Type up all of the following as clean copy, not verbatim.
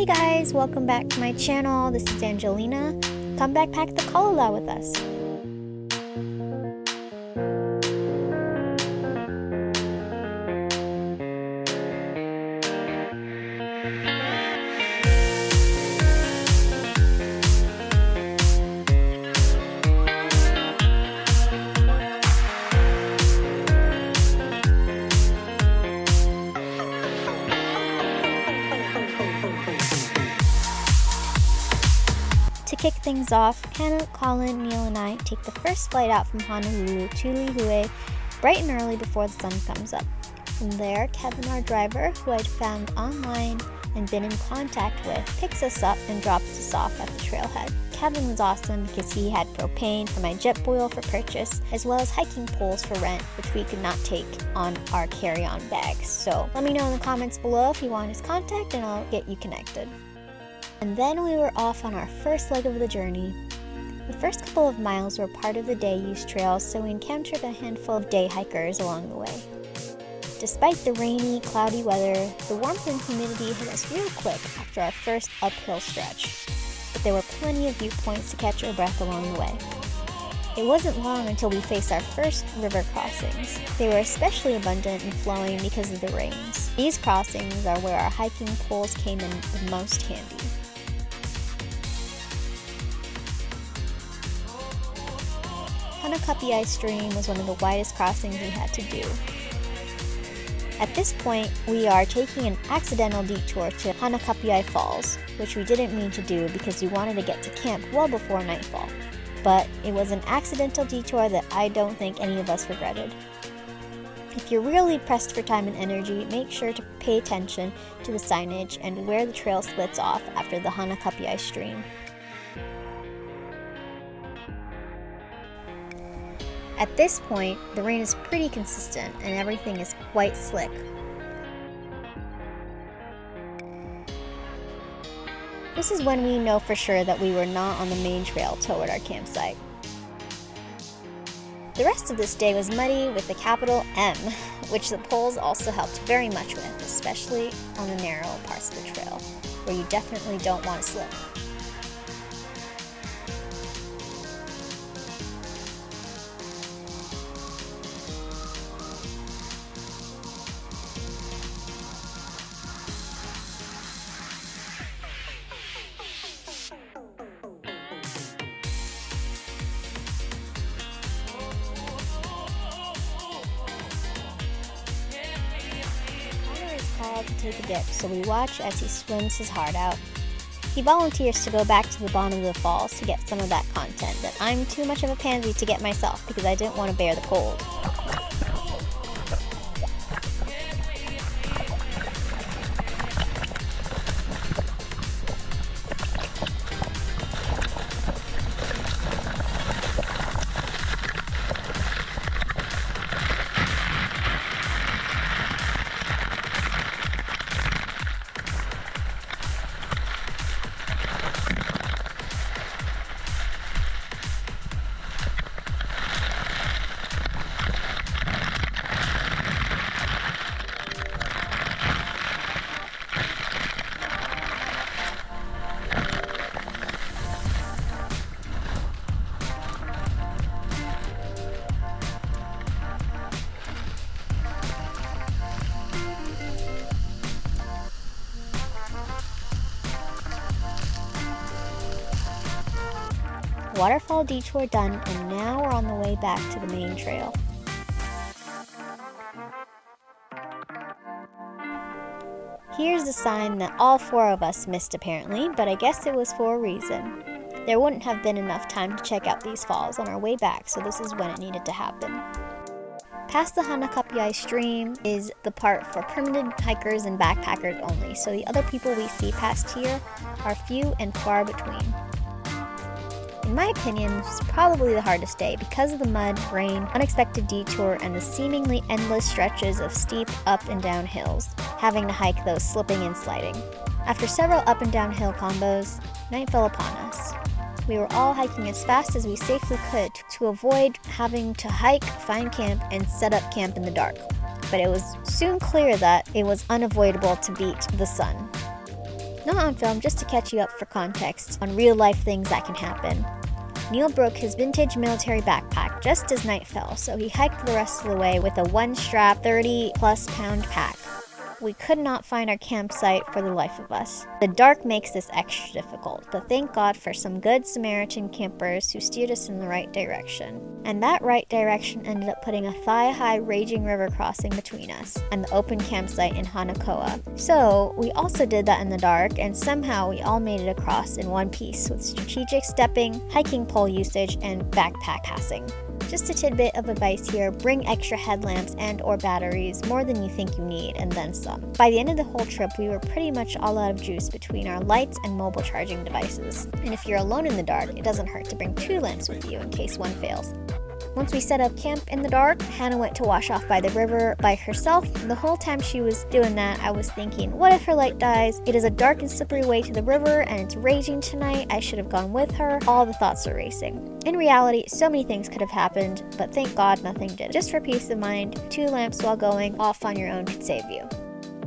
Hey guys, welcome back to my channel. This is Angelina. Come backpack the Kalalau with us. To kick things off, Hannah, Colin, Neil, and I take the first flight out from Honolulu to Lihue bright and early before the sun comes up. From there, Kevin, our driver, who I'd found online and been in contact with, picks us up and drops us off at the trailhead. Kevin was awesome because he had propane for my jet boil for purchase, as well as hiking poles for rent, which we could not take on our carry-on bags. So let me know in the comments below if you want his contact and I'll get you connected. And then we were off on our first leg of the journey. The first couple of miles were part of the day-use trails, so we encountered a handful of day hikers along the way. Despite the rainy, cloudy weather, the warmth and humidity hit us real quick after our first uphill stretch, but there were plenty of viewpoints to catch our breath along the way. It wasn't long until we faced our first river crossings. They were especially abundant and flowing because of the rains. These crossings are where our hiking poles came in the most handy. Hanakapiai stream was one of the widest crossings we had to do. At this point, we are taking an accidental detour to Hanakapiai Falls, which we didn't mean to do because we wanted to get to camp well before nightfall. But it was an accidental detour that I don't think any of us regretted. If you're really pressed for time and energy, make sure to pay attention to the signage and where the trail splits off after the Hanakapiai stream. At this point, the rain is pretty consistent and everything is quite slick. This is when we know for sure that we were not on the main trail toward our campsite. The rest of this day was muddy with the capital M, which the poles also helped very much with, especially on the narrow parts of the trail, where you definitely don't want to slip. To take a dip, so we watch as he swims his heart out. He volunteers to go back to the bottom of the falls to get some of that content that I'm too much of a pansy to get myself because I didn't want to bear the cold. Waterfall detour done, and now we're on the way back to the main trail. Here's the sign that all four of us missed apparently, but I guess it was for a reason. There wouldn't have been enough time to check out these falls on our way back, so this is when it needed to happen. Past the Hanakapiai stream is the part for permanent hikers and backpackers only, so the other people we see past here are few and far between. In my opinion, this was probably the hardest day because of the mud, rain, unexpected detour, and the seemingly endless stretches of steep up and down hills, having to hike those slipping and sliding. After several up and down hill combos, night fell upon us. We were all hiking as fast as we safely could to avoid having to hike, find camp, and set up camp in the dark. But it was soon clear that it was unavoidable to beat the sun. Not on film, just to catch you up for context on real life things that can happen. Neil broke his vintage military backpack just as night fell, so he hiked the rest of the way with a one-strap 30-plus pound pack. We could not find our campsite for the life of us. The dark makes this extra difficult, but thank God for some good Samaritan campers who steered us in the right direction. And that right direction ended up putting a thigh-high raging river crossing between us and the open campsite in Hanakoa. So we also did that in the dark, and somehow we all made it across in one piece with strategic stepping, hiking pole usage, and backpack passing. Just a tidbit of advice here, bring extra headlamps and or batteries, more than you think you need, and then some. By the end of the whole trip, we were pretty much all out of juice between our lights and mobile charging devices. And if you're alone in the dark, it doesn't hurt to bring 2 lamps with you in case one fails. Once we set up camp in the dark, Hannah went to wash off by the river by herself. The whole time she was doing that, I was thinking, what if her light dies? It is a dark and slippery way to the river, and it's raging tonight. I should have gone with her. All the thoughts are racing. In reality, so many things could have happened, but thank God nothing did. Just for peace of mind, 2 lamps while going off on your own could save you.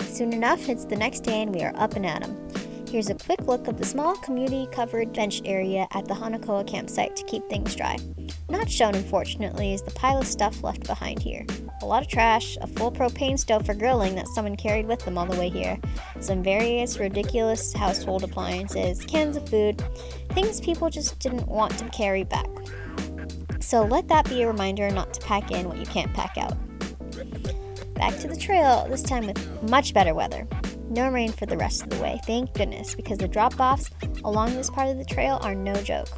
Soon enough, it's the next day and we are up and at 'em. Here's a quick look of the small community-covered bench area at the Hanakoa campsite to keep things dry. Not shown, unfortunately, is the pile of stuff left behind here. A lot of trash, a full propane stove for grilling that someone carried with them all the way here, some various ridiculous household appliances, cans of food, things people just didn't want to carry back. So let that be a reminder not to pack in what you can't pack out. Back to the trail, this time with much better weather. No rain for the rest of the way, thank goodness, because the drop-offs along this part of the trail are no joke.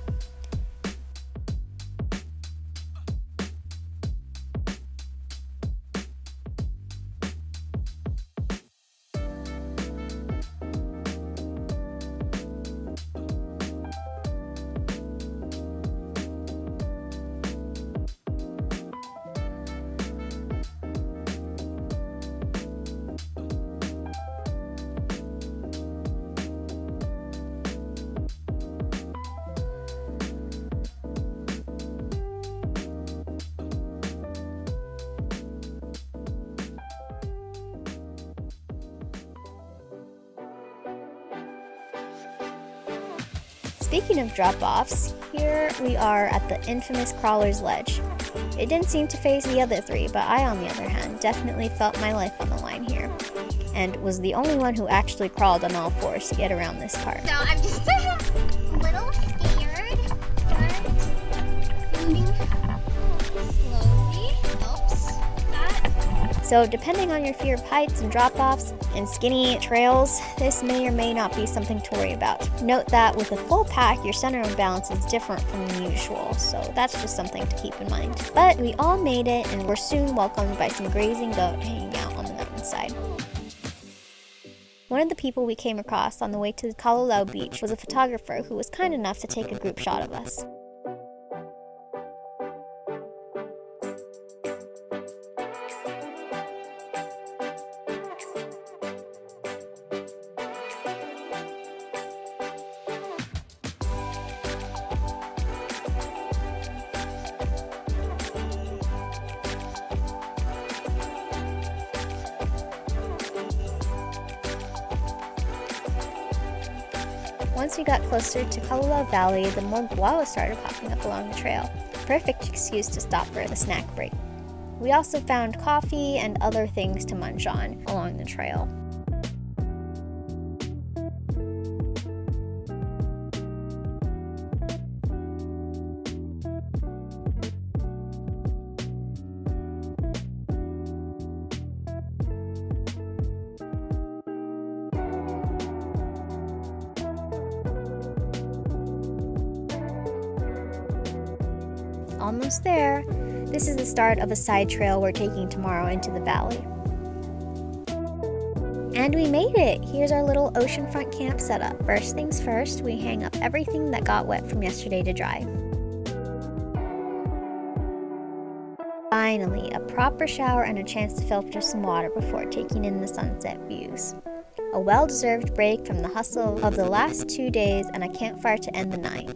Speaking of drop-offs, here we are at the infamous Crawler's Ledge. It didn't seem to faze the other 3, but I, on the other hand, definitely felt my life on the line here, and was the only one who actually crawled on all 4s to get around this part. So I'm just a little scared, but moving slowly helps that. So depending on your fear of heights and drop-offs and skinny trails, this may or may not be something to worry about. Note that with a full pack, your center of balance is different from the usual, so that's just something to keep in mind. But we all made it and were soon welcomed by some grazing goat hanging out on the mountainside. One of the people we came across on the way to the Kalalau beach was a photographer who was kind enough to take a group shot of us. Once we got closer to Kalalau Valley, the more guava started popping up along the trail. Perfect excuse to stop for the snack break. We also found coffee and other things to munch on along the trail. Almost there. This is the start of a side trail we're taking tomorrow into the valley. And we made it! Here's our little oceanfront camp setup. First things first, we hang up everything that got wet from yesterday to dry. Finally, a proper shower and a chance to filter some water before taking in the sunset views. A well-deserved break from the hustle of the last 2 days and a campfire to end the night.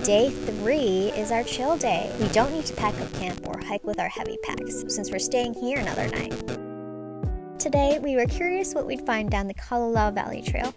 Day 3 is our chill day. We don't need to pack up camp or hike with our heavy packs, since we're staying here another night. Today, we were curious what we'd find down the Kalalau Valley Trail.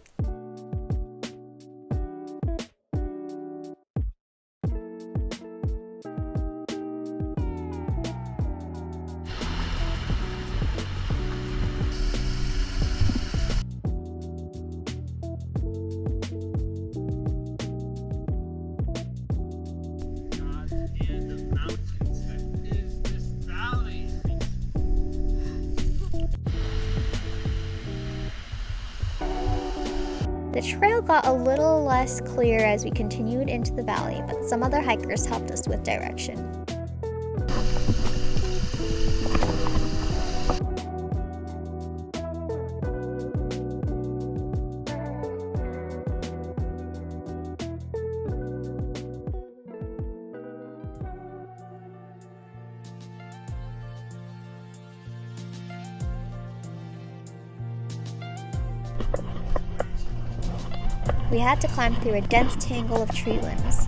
The trail got a little less clear as we continued into the valley, but some other hikers helped us with direction. We had to climb through a dense tangle of tree limbs.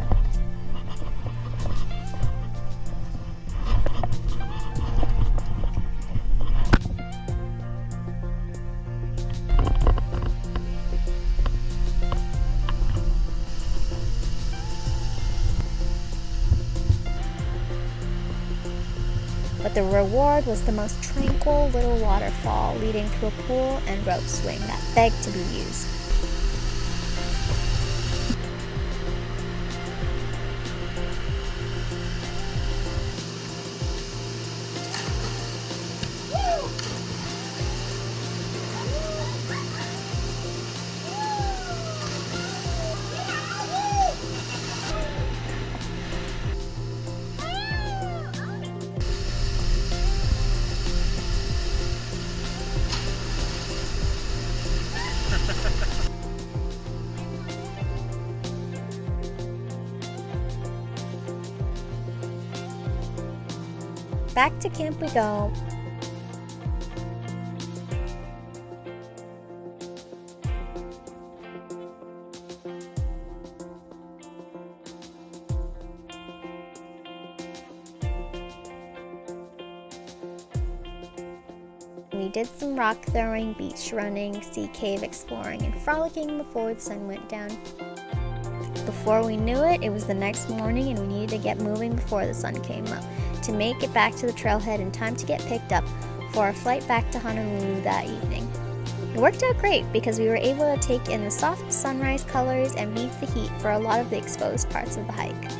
But the reward was the most tranquil little waterfall leading to a pool and rope swing that begged to be used. Back to camp we go. We did some rock throwing, beach running, sea cave exploring, and frolicking before the sun went down. Before we knew it, it was the next morning and we needed to get moving before the sun came up to make it back to the trailhead in time to get picked up for our flight back to Honolulu that evening. It worked out great because we were able to take in the soft sunrise colors and beat the heat for a lot of the exposed parts of the hike.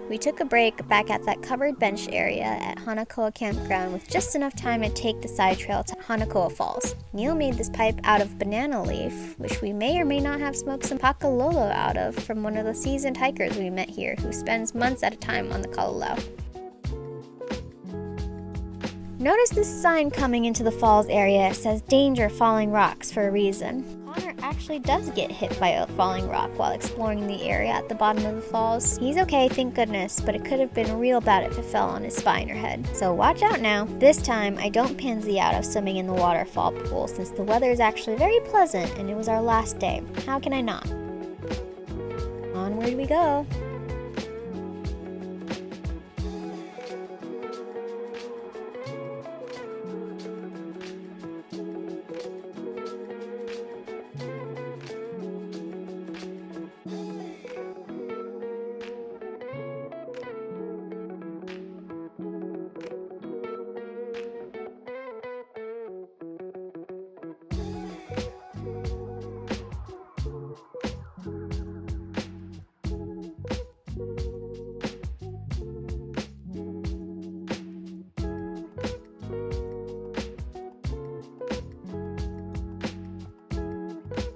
We took a break back at that covered bench area at Hanakoa Campground with just enough time to take the side trail to Hanakoa Falls. Neil made this pipe out of banana leaf, which we may or may not have smoked some pakalolo out of from one of the seasoned hikers we met here who spends months at a time on the Kalalau. Notice this sign coming into the falls area. It says danger falling rocks for a reason. Connor actually does get hit by a falling rock while exploring the area at the bottom of the falls. He's okay, thank goodness, but it could have been real bad if it fell on his spine or head. So watch out now. This time, I don't pansy out of swimming in the waterfall pool since the weather is actually very pleasant and it was our last day. How can I not? Onward we go.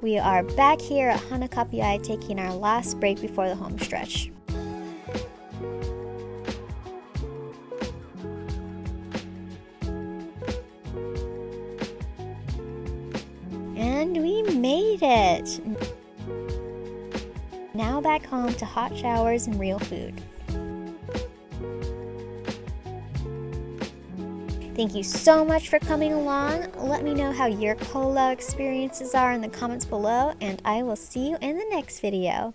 We are back here at Hanakapiai taking our last break before the home stretch. And we made it! Now back home to hot showers and real food. Thank you so much for coming along. Let me know how your kalo experiences are in the comments below, and I will see you in the next video.